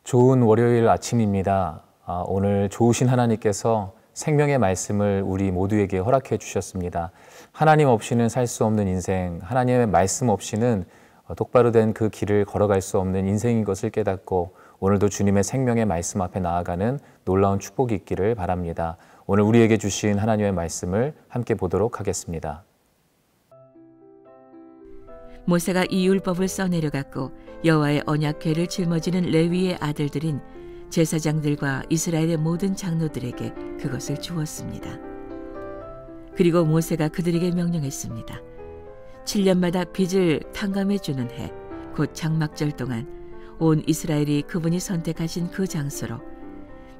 좋은 월요일 아침입니다. 오늘 좋으신 하나님께서 생명의 말씀을 우리 모두에게 허락해 주셨습니다. 하나님 없이는 살 수 없는 인생, 하나님의 말씀 없이는 똑바로 된 그 길을 걸어갈 수 없는 인생인 것을 깨닫고 오늘도 주님의 생명의 말씀 앞에 나아가는 놀라운 축복이 있기를 바랍니다. 오늘 우리에게 주신 하나님의 말씀을 함께 보도록 하겠습니다. 모세가 이 율법을 써내려갔고 여호와의 언약궤를 짊어지는 레위의 아들들인 제사장들과 이스라엘의 모든 장로들에게 그것을 주었습니다. 그리고 모세가 그들에게 명령했습니다. 7년마다 빚을 탕감해 주는 해, 곧 장막절 동안 온 이스라엘이 그분이 선택하신 그 장소로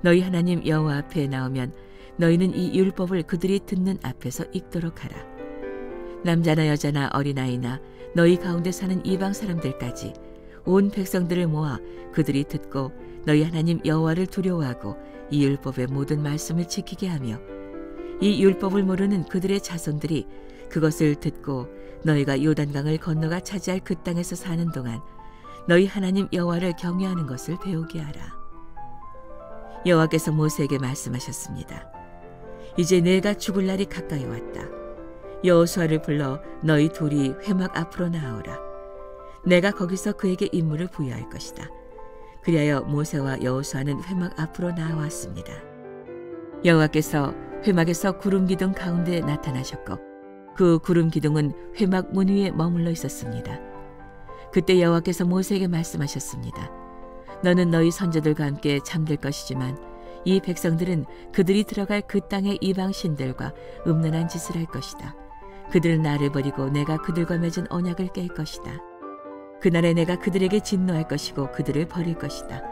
너희 하나님 여호와 앞에 나오면 너희는 이 율법을 그들이 듣는 앞에서 읽도록 하라. 남자나 여자나 어린아이나 너희 가운데 사는 이방 사람들까지 온 백성들을 모아 그들이 듣고 너희 하나님 여호와를 두려워하고 이 율법의 모든 말씀을 지키게 하며 이 율법을 모르는 그들의 자손들이 그것을 듣고 너희가 요단강을 건너가 차지할 그 땅에서 사는 동안 너희 하나님 여호와를 경외하는 것을 배우게 하라. 여호와께서 모세에게 말씀하셨습니다. 이제 내가 죽을 날이 가까이 왔다. 여호수아를 불러 너희 둘이 회막 앞으로 나아오라. 내가 거기서 그에게 임무를 부여할 것이다. 그리하여 모세와 여호수아는 회막 앞으로 나아왔습니다. 여호와께서 회막에서 구름 기둥 가운데 나타나셨고 그 구름 기둥은 회막 문 위에 머물러 있었습니다. 그때 여호와께서 모세에게 말씀하셨습니다. 너는 너희 선조들과 함께 잠들 것이지만 이 백성들은 그들이 들어갈 그 땅의 이방 신들과 음란한 짓을 할 것이다. 그들은 나를 버리고 내가 그들과 맺은 언약을 깰 것이다. 그날에 내가 그들에게 진노할 것이고 그들을 버릴 것이다.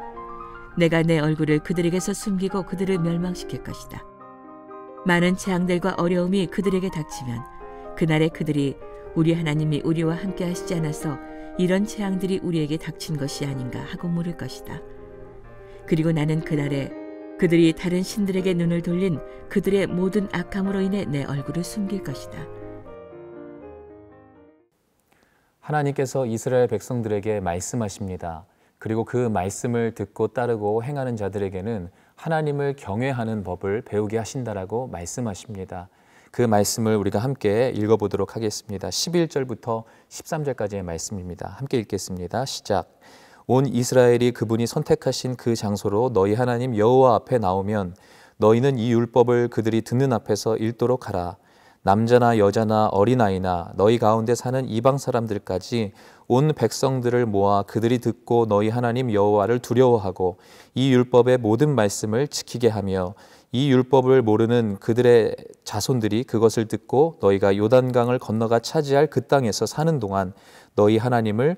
내가 내 얼굴을 그들에게서 숨기고 그들을 멸망시킬 것이다. 많은 재앙들과 어려움이 그들에게 닥치면 그날에 그들이 우리 하나님이 우리와 함께 하시지 않아서 이런 재앙들이 우리에게 닥친 것이 아닌가 하고 물을 것이다. 그리고 나는 그날에 그들이 다른 신들에게 눈을 돌린 그들의 모든 악함으로 인해 내 얼굴을 숨길 것이다. 하나님께서 이스라엘 백성들에게 말씀하십니다. 그리고 그 말씀을 듣고 따르고 행하는 자들에게는 하나님을 경외하는 법을 배우게 하신다라고 말씀하십니다. 그 말씀을 우리가 함께 읽어보도록 하겠습니다. 11절부터 13절까지의 말씀입니다. 함께 읽겠습니다. 시작. 온 이스라엘이 그분이 선택하신 그 장소로 너희 하나님 여호와 앞에 나오면 너희는 이 율법을 그들이 듣는 앞에서 읽도록 하라. 남자나 여자나 어린아이나 너희 가운데 사는 이방 사람들까지 온 백성들을 모아 그들이 듣고 너희 하나님 여호와를 두려워하고 이 율법의 모든 말씀을 지키게 하며 이 율법을 모르는 그들의 자손들이 그것을 듣고 너희가 요단강을 건너가 차지할 그 땅에서 사는 동안 너희 하나님을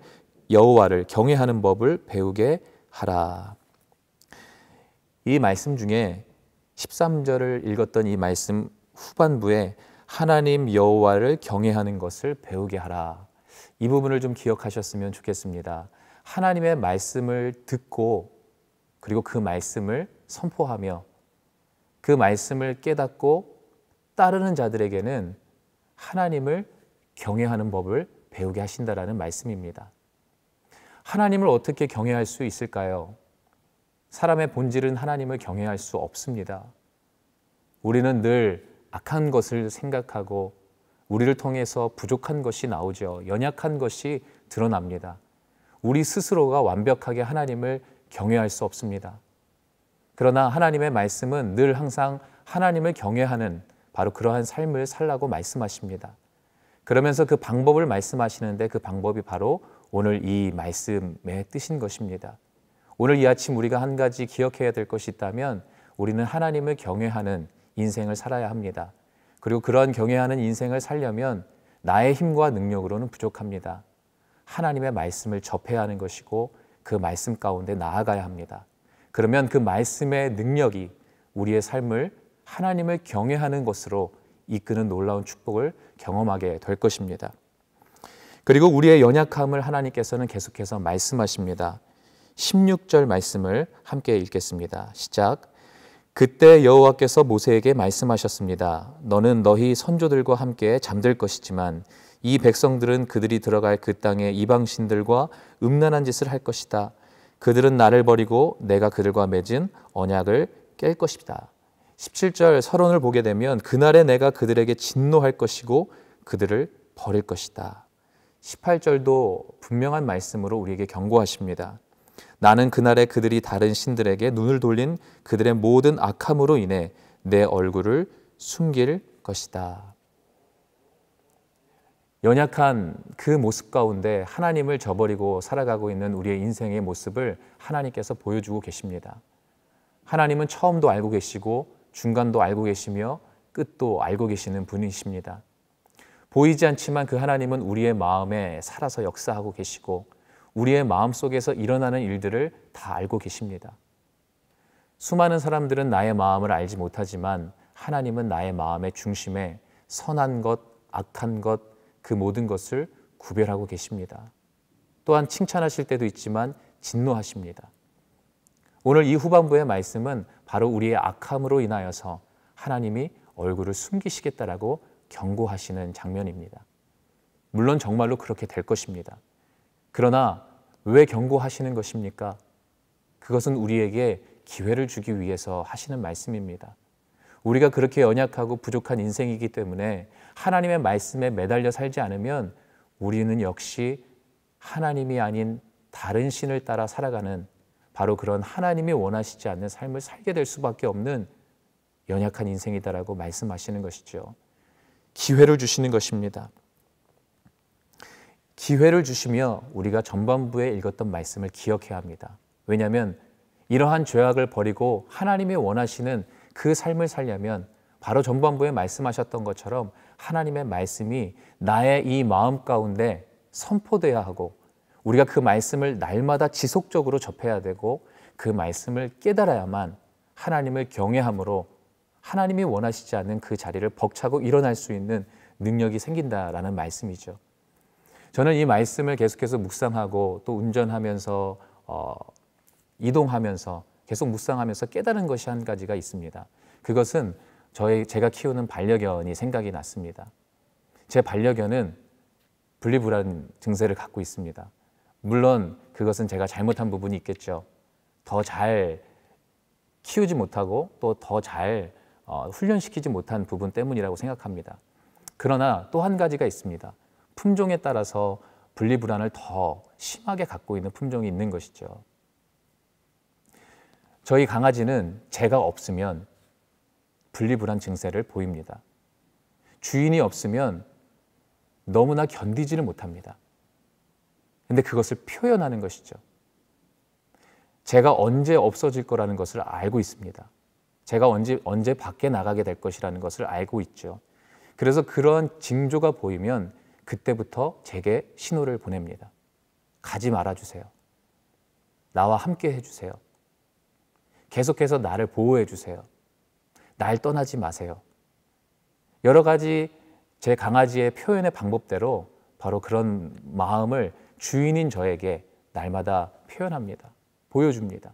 여호와를 경외하는 법을 배우게 하라. 이 말씀 중에 13절을 읽었던 이 말씀 후반부에 하나님 여호와를 경외하는 것을 배우게 하라. 이 부분을 좀 기억하셨으면 좋겠습니다. 하나님의 말씀을 듣고 그리고 그 말씀을 선포하며 그 말씀을 깨닫고 따르는 자들에게는 하나님을 경외하는 법을 배우게 하신다라는 말씀입니다. 하나님을 어떻게 경외할 수 있을까요? 사람의 본질은 하나님을 경외할 수 없습니다. 우리는 늘 악한 것을 생각하고 우리를 통해서 부족한 것이 나오죠. 연약한 것이 드러납니다. 우리 스스로가 완벽하게 하나님을 경외할 수 없습니다. 그러나 하나님의 말씀은 늘 항상 하나님을 경외하는 바로 그러한 삶을 살라고 말씀하십니다. 그러면서 그 방법을 말씀하시는데 그 방법이 바로 오늘 이 말씀의 뜻인 것입니다. 오늘 이 아침 우리가 한 가지 기억해야 될 것이 있다면 우리는 하나님을 경외하는 인생을 살아야 합니다. 그리고 그런 경외하는 인생을 살려면 나의 힘과 능력으로는 부족합니다. 하나님의 말씀을 접해야 하는 것이고 그 말씀 가운데 나아가야 합니다. 그러면 그 말씀의 능력이 우리의 삶을 하나님을 경외하는 것으로 이끄는 놀라운 축복을 경험하게 될 것입니다. 그리고 우리의 연약함을 하나님께서는 계속해서 말씀하십니다. 16절 말씀을 함께 읽겠습니다. 시작. 그때 여호와께서 모세에게 말씀하셨습니다. 너는 너희 선조들과 함께 잠들 것이지만 이 백성들은 그들이 들어갈 그 땅의 이방신들과 음란한 짓을 할 것이다. 그들은 나를 버리고 내가 그들과 맺은 언약을 깰 것이다. 17절 서론을 보게 되면 그날에 내가 그들에게 진노할 것이고 그들을 버릴 것이다. 18절도 분명한 말씀으로 우리에게 경고하십니다. 나는 그날에 그들이 다른 신들에게 눈을 돌린 그들의 모든 악함으로 인해 내 얼굴을 숨길 것이다. 연약한 그 모습 가운데 하나님을 저버리고 살아가고 있는 우리의 인생의 모습을 하나님께서 보여주고 계십니다. 하나님은 처음도 알고 계시고 중간도 알고 계시며 끝도 알고 계시는 분이십니다. 보이지 않지만 그 하나님은 우리의 마음에 살아서 역사하고 계시고 우리의 마음 속에서 일어나는 일들을 다 알고 계십니다. 수많은 사람들은 나의 마음을 알지 못하지만 하나님은 나의 마음의 중심에 선한 것, 악한 것, 그 모든 것을 구별하고 계십니다. 또한 칭찬하실 때도 있지만 진노하십니다. 오늘 이 후반부의 말씀은 바로 우리의 악함으로 인하여서 하나님이 얼굴을 숨기시겠다라고 경고하시는 장면입니다. 물론 정말로 그렇게 될 것입니다. 그러나 왜 경고하시는 것입니까? 그것은 우리에게 기회를 주기 위해서 하시는 말씀입니다. 우리가 그렇게 연약하고 부족한 인생이기 때문에 하나님의 말씀에 매달려 살지 않으면 우리는 역시 하나님이 아닌 다른 신을 따라 살아가는 바로 그런 하나님이 원하시지 않는 삶을 살게 될 수밖에 없는 연약한 인생이다라고 말씀하시는 것이죠. 기회를 주시는 것입니다. 기회를 주시며 우리가 전반부에 읽었던 말씀을 기억해야 합니다. 왜냐하면 이러한 죄악을 버리고 하나님이 원하시는 그 삶을 살려면 바로 전반부에 말씀하셨던 것처럼 하나님의 말씀이 나의 이 마음 가운데 선포돼야 하고 우리가 그 말씀을 날마다 지속적으로 접해야 되고 그 말씀을 깨달아야만 하나님을 경외함으로 하나님이 원하시지 않는 그 자리를 벅차고 일어날 수 있는 능력이 생긴다라는 말씀이죠. 저는 이 말씀을 계속해서 묵상하고 또 운전하면서 이동하면서 계속 묵상하면서 깨달은 것이 한 가지가 있습니다. 그것은 제가 키우는 반려견이 생각이 났습니다. 제 반려견은 분리불안 증세를 갖고 있습니다. 물론 그것은 제가 잘못한 부분이 있겠죠. 더 잘 키우지 못하고 또 더 잘 훈련시키지 못한 부분 때문이라고 생각합니다. 그러나 또 한 가지가 있습니다. 품종에 따라서 분리불안을 더 심하게 갖고 있는 품종이 있는 것이죠. 저희 강아지는 제가 없으면 분리불안 증세를 보입니다. 주인이 없으면 너무나 견디지를 못합니다. 근데 그것을 표현하는 것이죠. 제가 언제 없어질 거라는 것을 알고 있습니다. 제가 언제 밖에 나가게 될 것이라는 것을 알고 있죠. 그래서 그런 징조가 보이면 그때부터 제게 신호를 보냅니다. 가지 말아주세요. 나와 함께 해주세요. 계속해서 나를 보호해 주세요. 날 떠나지 마세요. 여러 가지 제 강아지의 표현의 방법대로 바로 그런 마음을 주인인 저에게 날마다 표현합니다. 보여줍니다.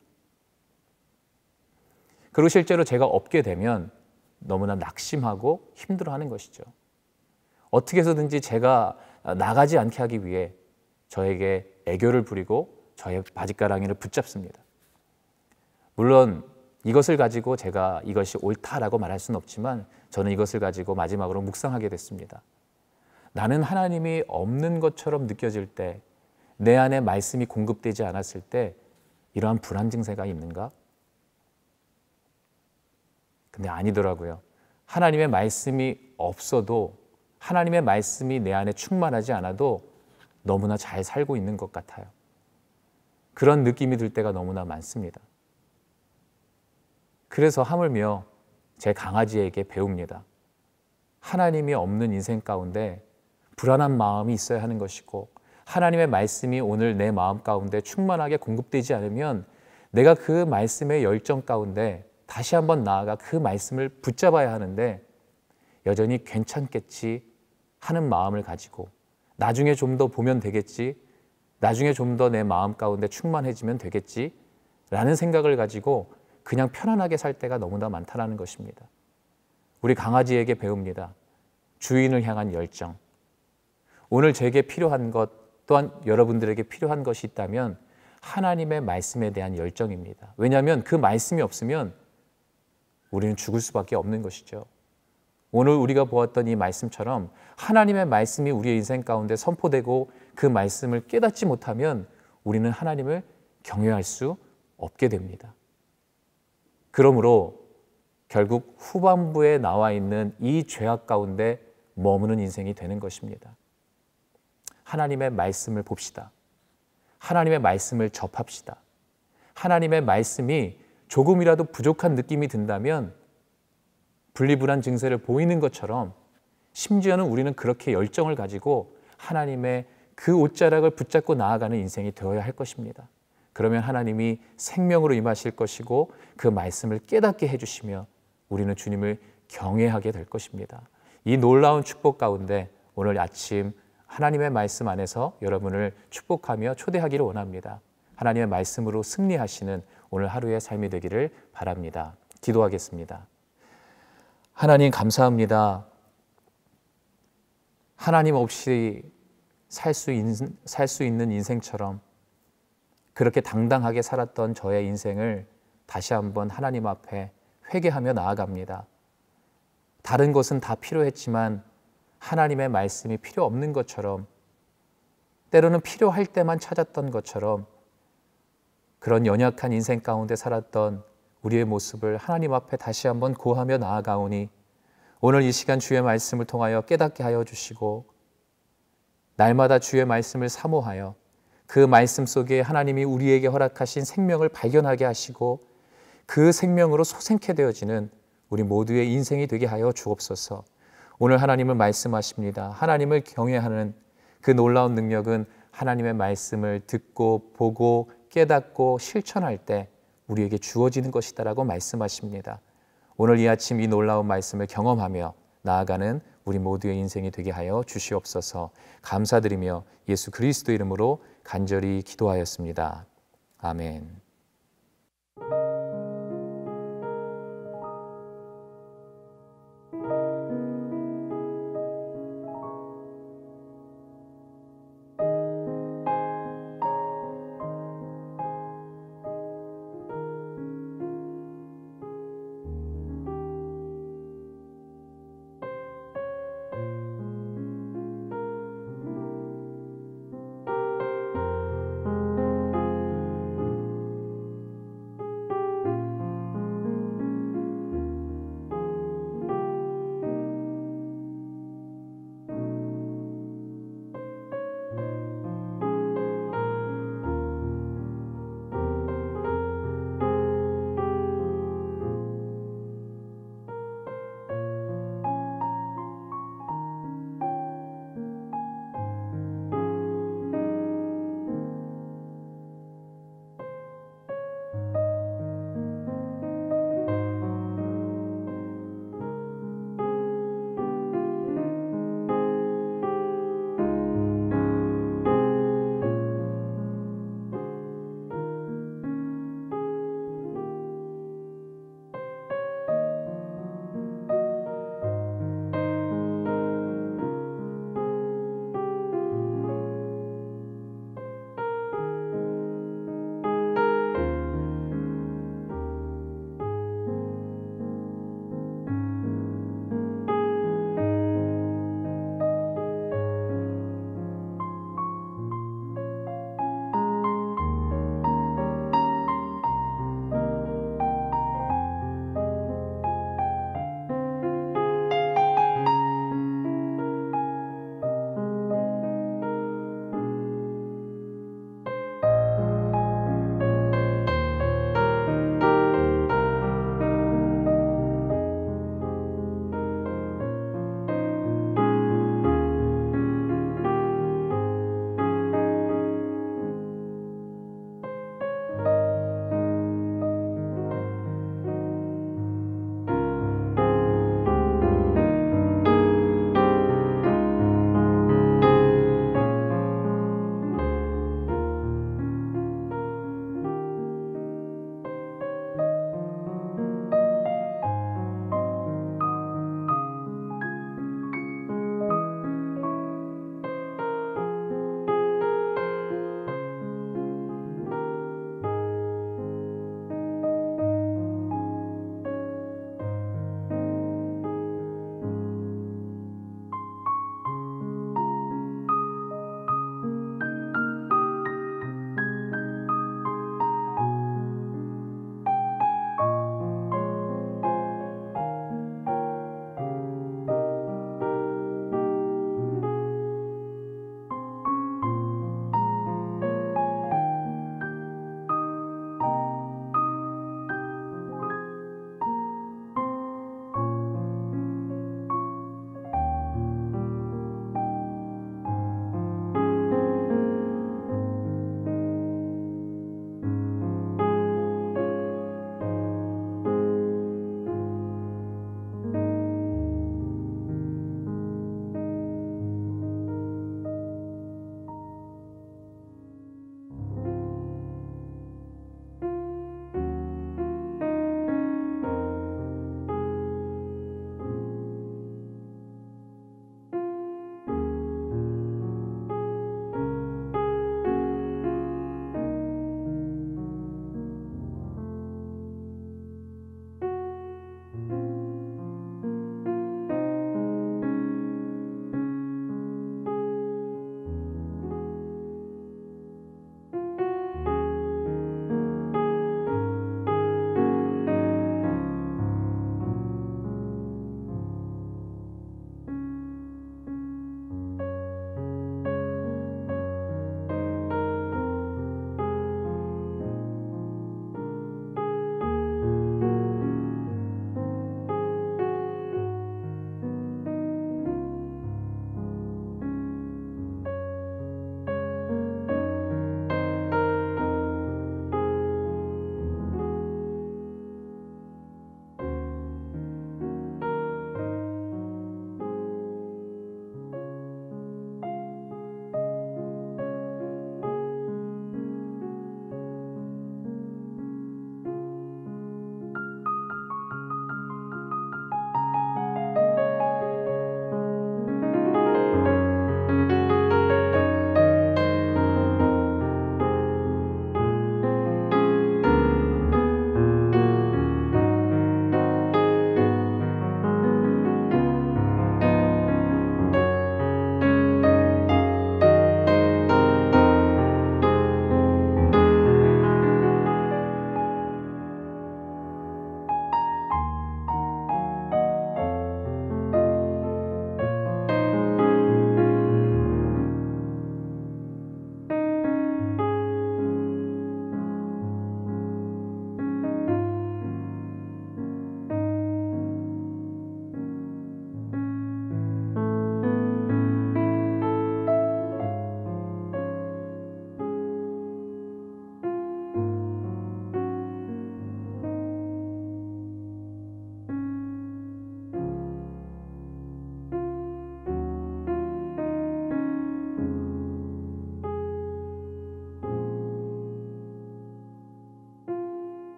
그리고 실제로 제가 없게 되면 너무나 낙심하고 힘들어하는 것이죠. 어떻게 해서든지 제가 나가지 않게 하기 위해 저에게 애교를 부리고 저의 바짓가랑이를 붙잡습니다. 물론 이것을 가지고 제가 이것이 옳다라고 말할 수는 없지만 저는 이것을 가지고 마지막으로 묵상하게 됐습니다. 나는 하나님이 없는 것처럼 느껴질 때, 내 안에 말씀이 공급되지 않았을 때 이러한 불안 증세가 있는가? 근데 아니더라고요. 하나님의 말씀이 없어도, 하나님의 말씀이 내 안에 충만하지 않아도 너무나 잘 살고 있는 것 같아요. 그런 느낌이 들 때가 너무나 많습니다. 그래서 하물며 제 강아지에게 배웁니다. 하나님이 없는 인생 가운데 불안한 마음이 있어야 하는 것이고, 하나님의 말씀이 오늘 내 마음 가운데 충만하게 공급되지 않으면 내가 그 말씀의 열정 가운데 다시 한번 나아가 그 말씀을 붙잡아야 하는데 여전히 괜찮겠지 하는 마음을 가지고, 나중에 좀 더 보면 되겠지, 나중에 좀 더 내 마음 가운데 충만해지면 되겠지 라는 생각을 가지고 그냥 편안하게 살 때가 너무나 많다는 것입니다. 우리 강아지에게 배웁니다. 주인을 향한 열정. 오늘 제게 필요한 것, 또한 여러분들에게 필요한 것이 있다면 하나님의 말씀에 대한 열정입니다. 왜냐하면 그 말씀이 없으면 우리는 죽을 수밖에 없는 것이죠. 오늘 우리가 보았던 이 말씀처럼 하나님의 말씀이 우리의 인생 가운데 선포되고 그 말씀을 깨닫지 못하면 우리는 하나님을 경외할 수 없게 됩니다. 그러므로 결국 후반부에 나와 있는 이 죄악 가운데 머무는 인생이 되는 것입니다. 하나님의 말씀을 봅시다. 하나님의 말씀을 접합시다. 하나님의 말씀이 조금이라도 부족한 느낌이 든다면 분리불안 증세를 보이는 것처럼 심지어는 우리는 그렇게 열정을 가지고 하나님의 그 옷자락을 붙잡고 나아가는 인생이 되어야 할 것입니다. 그러면 하나님이 생명으로 임하실 것이고 그 말씀을 깨닫게 해주시며 우리는 주님을 경외하게 될 것입니다. 이 놀라운 축복 가운데 오늘 아침 하나님의 말씀 안에서 여러분을 축복하며 초대하기를 원합니다. 하나님의 말씀으로 승리하시는 오늘 하루의 삶이 되기를 바랍니다. 기도하겠습니다. 하나님 감사합니다. 하나님 없이 살 수 있는 인생처럼 그렇게 당당하게 살았던 저의 인생을 다시 한번 하나님 앞에 회개하며 나아갑니다. 다른 것은 다 필요했지만 하나님의 말씀이 필요 없는 것처럼, 때로는 필요할 때만 찾았던 것처럼 그런 연약한 인생 가운데 살았던 우리의 모습을 하나님 앞에 다시 한번 고하며 나아가오니 오늘 이 시간 주의 말씀을 통하여 깨닫게 하여 주시고 날마다 주의 말씀을 사모하여 그 말씀 속에 하나님이 우리에게 허락하신 생명을 발견하게 하시고 그 생명으로 소생케 되어지는 우리 모두의 인생이 되게 하여 주옵소서. 오늘 하나님을 말씀하십니다. 하나님을 경외하는 그 놀라운 능력은 하나님의 말씀을 듣고 보고 깨닫고 실천할 때 우리에게 주어지는 것이다라고 말씀하십니다. 오늘 이 아침 이 놀라운 말씀을 경험하며 나아가는 우리 모두의 인생이 되게 하여 주시옵소서. 감사드리며 예수 그리스도 이름으로 간절히 기도하였습니다. 아멘.